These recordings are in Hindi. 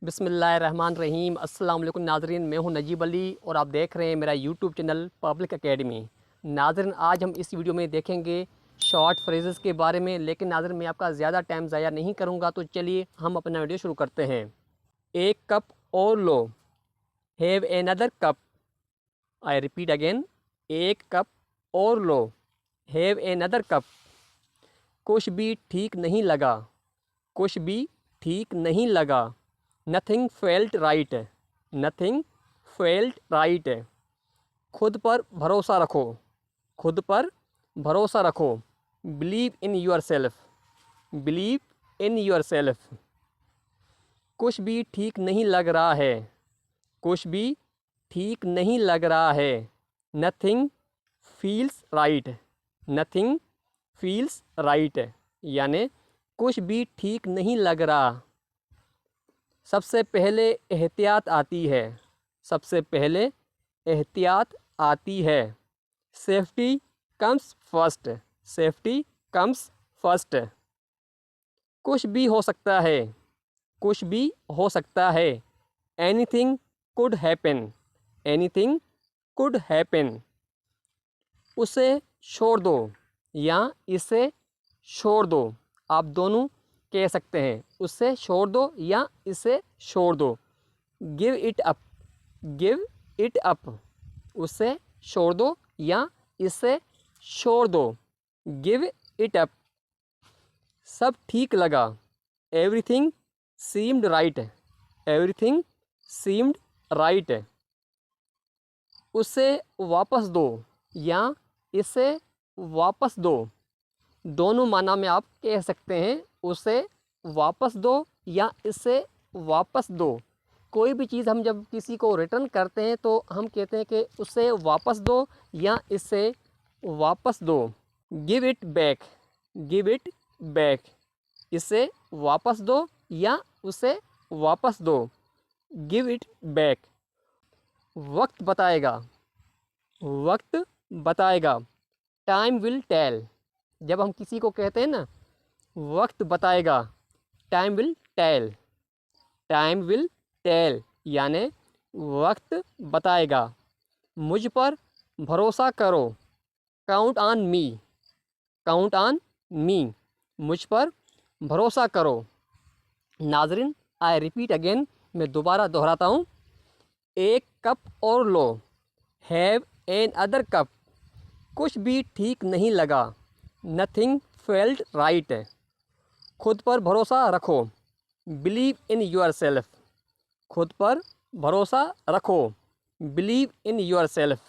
बिस्मिल्लाहिर्रहमानिर्रहीम। अस्सलाम वालेकुम नाज़रीन, मैं हूं नजीब अली और आप देख रहे हैं मेरा यूट्यूब चैनल पब्लिक एकेडमी। नाज़रीन, आज हम इस वीडियो में देखेंगे शॉर्ट फ्रेजेस के बारे में, लेकिन नाज़रीन मैं आपका ज़्यादा टाइम ज़ाया नहीं करूंगा, तो चलिए हम अपना वीडियो शुरू करते हैं। एक कप और लो, have another cup. I repeat again, एक कप और लो, हैव एनदर कप। कुछ भी ठीक नहीं लगा, कुछ भी ठीक नहीं लगा। Nothing felt right, nothing felt right. खुद पर भरोसा रखो, खुद पर भरोसा रखो। Believe in your self, believe in your self. कुछ भी ठीक नहीं लग रहा है, कुछ भी ठीक नहीं लग रहा है। Nothing feels right, nothing feels right, यानी कुछ भी ठीक नहीं लग रहा। सबसे पहले एहतियात आती है, सबसे पहले एहतियात आती है। Safety comes first, safety comes first. कुछ भी हो सकता है, कुछ भी हो सकता है। Anything could happen, anything could happen. उसे छोड़ दो या इसे छोड़ दो, आप दोनों कह सकते हैं। उसे छोड़ दो या इसे छोड़ दो। Give it up, give it up. उसे छोड़ दो या इसे छोड़ दो। Give it up. सब ठीक लगा, everything seemed right, everything seemed right. उसे वापस दो या इसे वापस दो, दोनों माना में आप कह सकते हैं। उसे वापस दो या इसे वापस दो। कोई भी चीज़ हम जब किसी को रिटर्न करते हैं तो हम कहते हैं कि उसे वापस दो या इसे वापस दो। Give it back, give it back. इसे वापस दो या उसे वापस दो। Give it back. वक्त बताएगा, वक्त बताएगा। Time will tell. जब हम किसी को कहते हैं ना वक्त बताएगा, time will tell, time will tell, यानी वक्त बताएगा। मुझ पर भरोसा करो, count on me, count on me. मुझ पर भरोसा करो। नाजरीन, आई रिपीट अगेन, मैं दोबारा दोहराता हूँ। एक कप और लो, हैव एन अदर कप। कुछ भी ठीक नहीं लगा, नथिंग फेल्ट राइट। खुद पर भरोसा रखो, बिलीव इन योर सेल्फ। खुद पर भरोसा रखो, बिलीव इन योर सेल्फ।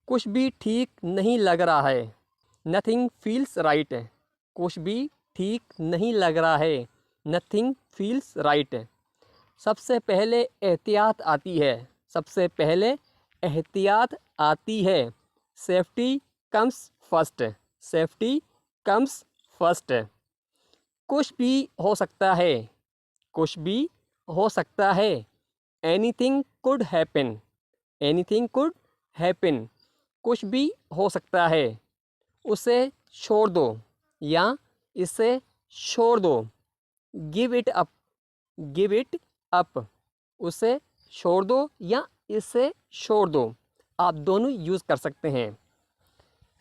कुछ भी ठीक नहीं लग रहा है, नथिंग फील्स राइट। कुछ भी ठीक नहीं लग रहा है, नथिंग फील्स राइट। सबसे पहले एहतियात आती है, सबसे पहले एहतियात आती है। Safety comes first, safety comes first. कुछ भी हो सकता है, कुछ भी हो सकता है। Anything could happen, anything could happen. कुछ भी हो सकता है। उसे छोड़ दो या इसे छोड़ दो। Give it up, give it up. उसे छोड़ दो या इसे छोड़ दो, आप दोनों यूज़ कर सकते हैं।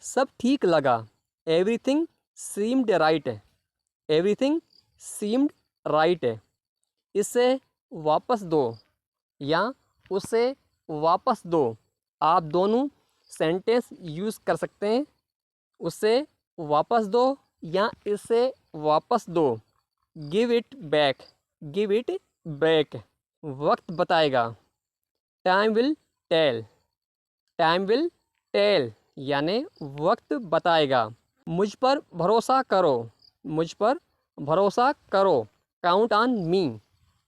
सब ठीक लगा, everything seemed right, everything seemed right. इसे वापस दो या उसे वापस दो, आप दोनों सेंटेंस यूज़ कर सकते हैं। उसे वापस दो या इसे वापस दो। Give it back, give it back. वक्त बताएगा, time will tell, time will tell, यानी वक्त बताएगा। मुझ पर भरोसा करो, मुझ पर भरोसा करो। Count on me,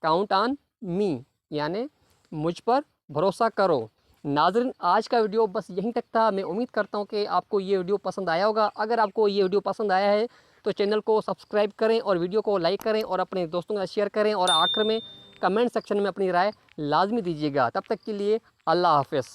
count on मी, यानी मुझ पर भरोसा करो। नाज़रीन, आज का वीडियो बस यहीं तक था। मैं उम्मीद करता हूं कि आपको ये वीडियो पसंद आया होगा। अगर आपको ये वीडियो पसंद आया है तो चैनल को सब्सक्राइब करें और वीडियो को लाइक करें और अपने दोस्तों के साथ शेयर करें, और आखिर में कमेंट सेक्शन में अपनी राय लाजमी दीजिएगा। तब तक के लिए अल्लाह हाफ़िज़।